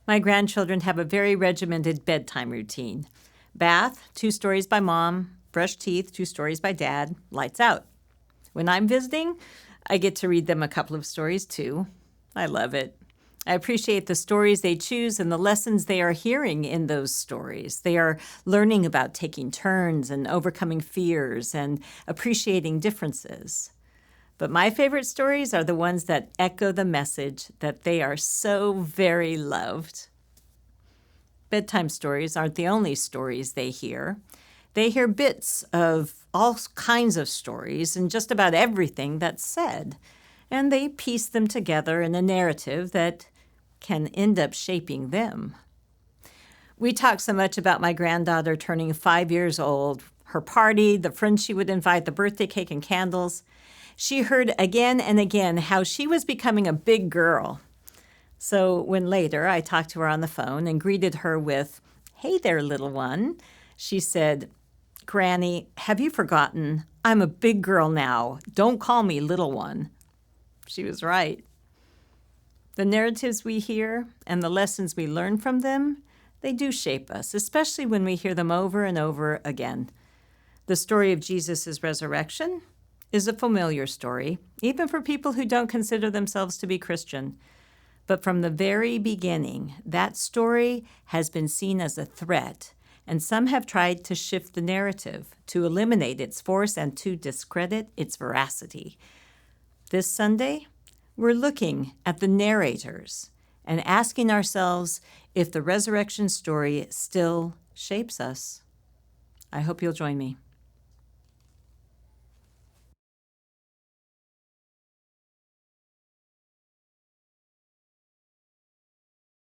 My grandchildren have a very regimented bedtime routine. Bath, 2 stories by mom. Brush teeth, 2 stories by dad. Lights out. When I'm visiting, I get to read them a couple of stories too. I love it. I appreciate the stories they choose and the lessons they are hearing in those stories. They are learning about taking turns and overcoming fears and appreciating differences. But my favorite stories are the ones that echo the message that they are so very loved. Bedtime stories aren't the only stories they hear. They hear bits of all kinds of stories and just about everything that's said, and they piece them together in a narrative that can end up shaping them. We talk so much about my granddaughter turning 5 years old, her party, the friends she would invite, the birthday cake and candles. She heard again and again how she was becoming a big girl. So when later I talked to her on the phone and greeted her with, "Hey there, little one," she said, "Granny, have you forgotten? I'm a big girl now. Don't call me little one." She was right. The narratives we hear and the lessons we learn from them, they do shape us, especially when we hear them over and over again. The story of Jesus' resurrection is a familiar story, even for people who don't consider themselves to be Christian. But from the very beginning, that story has been seen as a threat, and some have tried to shift the narrative, to eliminate its force and to discredit its veracity. This Sunday, we're looking at the narrators and asking ourselves if the resurrection story still shapes us. I hope you'll join me.